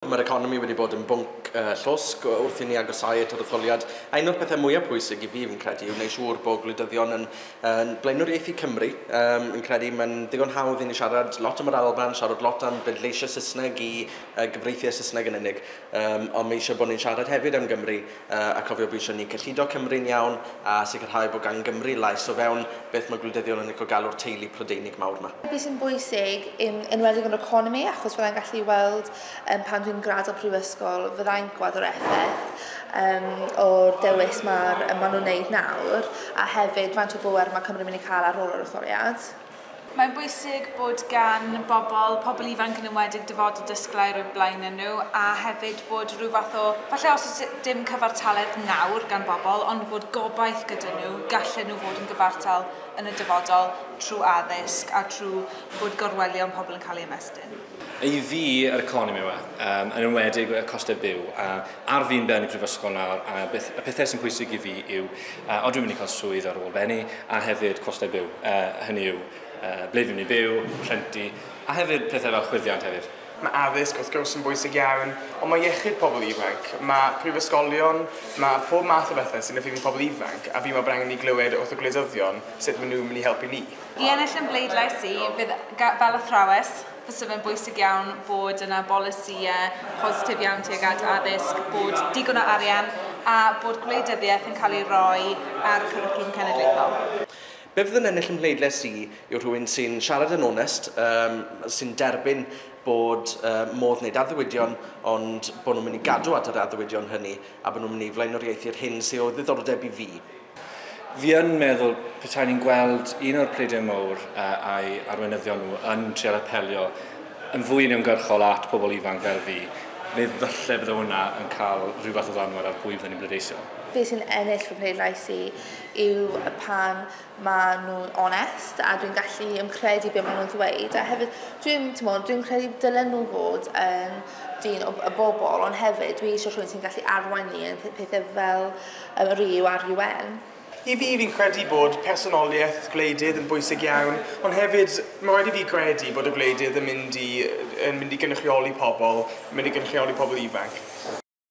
Mae'r economi wedi bod yn bwnc llwsg wrth i ni agosau at yr etholiad. A un o'r pethau mwyaf pwysig i fi fi'n credu yw wneud siŵr bod gwleidyddion yn blaenoriaethu Cymru. Yn credu mae'n ddigon hawdd i ni siarad lot am yr Alban, siarad lot am bleidleisio Saesneg i gyfreithiau Saesneg yn unig. Ond mae eisiau bod ni'n siarad hefyd am Gymru a cofio bod eisiau ni cyllido Cymru'n iawn a sicrhau bod gan Gymru lais o fewn beth mae gwleidyddion yn licio galw'r teulu Prydeinig mawr yma. Beth sy'n bwysig yn enwedig yn economi, achos fyddai'n gallu weld pan dwi'n grad o prifysgol, fyddai'n gweld o'r effaith o'r dewis maen nhw'n wneud nawr, a hefyd faint o bŵer mae Cymru'n mynd i cael ar ôl yr etholiad. Mae'n bwysig bod gan pobl ifanc yn ymwedig dyfodol disglair o'r blaen nhw, a hefyd bod rhyw fath o, falle os oes dim cyfartaledd nawr gan bobl, ond bod gobaith gyda nhw, gallen nhw fod yn gyfartal yn y dyfodol trwy addysg a trwy bod gorwelion pobl yn cael ei ymestyn. I fi, yr economi yma, yn enwedig y costau byw, ar fi'n ben i prifysgol nawr, a y pethau sy'n pwysig i fi yw, dwi'n mynd i cael swydd ar ôl benni, a hefyd costau byw. Hynny yw, ble fi'n mynd i byw, rhentu, a hefyd pethau fel chwyddiant hefyd. Mae addysg wrth gwrs yn bwysig iawn, ond mae iechyd pobl ifanc. Mae prifysgolion, mae pob math o bethau sy'n effeithio pobl ifanc, a fi mae angen i glywed wrth y gwleidyddion sut maen nhw'n mynd i helpu ni. I ennill yn bleidlais i, fel athrawes, fysa fe'n bwysig iawn bod yna bolisïau positif iawn tuag at addysg, bod digon o arian a bod gwleidyddiaeth yn cael ei roi ar y cwricwlwm cenedlaethol. Be fydd yn ennill yn bleidlais i yw rhywun sy'n siarad yn onest, sy'n derbyn bod modd wneud addewidion, ond bod nhw'n mynd i gadw at yr addewidion hynny a bod nhw'n mynd i flaenoriaethu'r hyn sydd o ddiddordeb i fi. Fi yn meddwl petai ni'n gweld un o'r pleidiau mawr a'i arweinyddion nhw yn trial apelio yn fwy uniongyrchol at pobl ifanc fel fi, neu falle bydde hwnna yn cael rhywbeth o ddanwad ar pwy fydden ni'n bleidleisio. Be sy'n ennill fy pleidlais i yw pan maen nhw'n onest a dwi'n gallu ymcredu beth maen nhw'n ddweud. A hefyd, dwi'n credu dylen nhw fod yn dyn o bobl, ond hefyd dwi eisiau rhywun sy'n gallu arwain ni yn pethau fel yr EU a'r UN. I fi, fi'n credu bod personoliaeth gwleidydd yn bwysig iawn, ond hefyd mae rhaid i fi credu bod y gwleidydd yn mynd i gynrychioli pobl, yn mynd i gynrychioli pobl ifanc.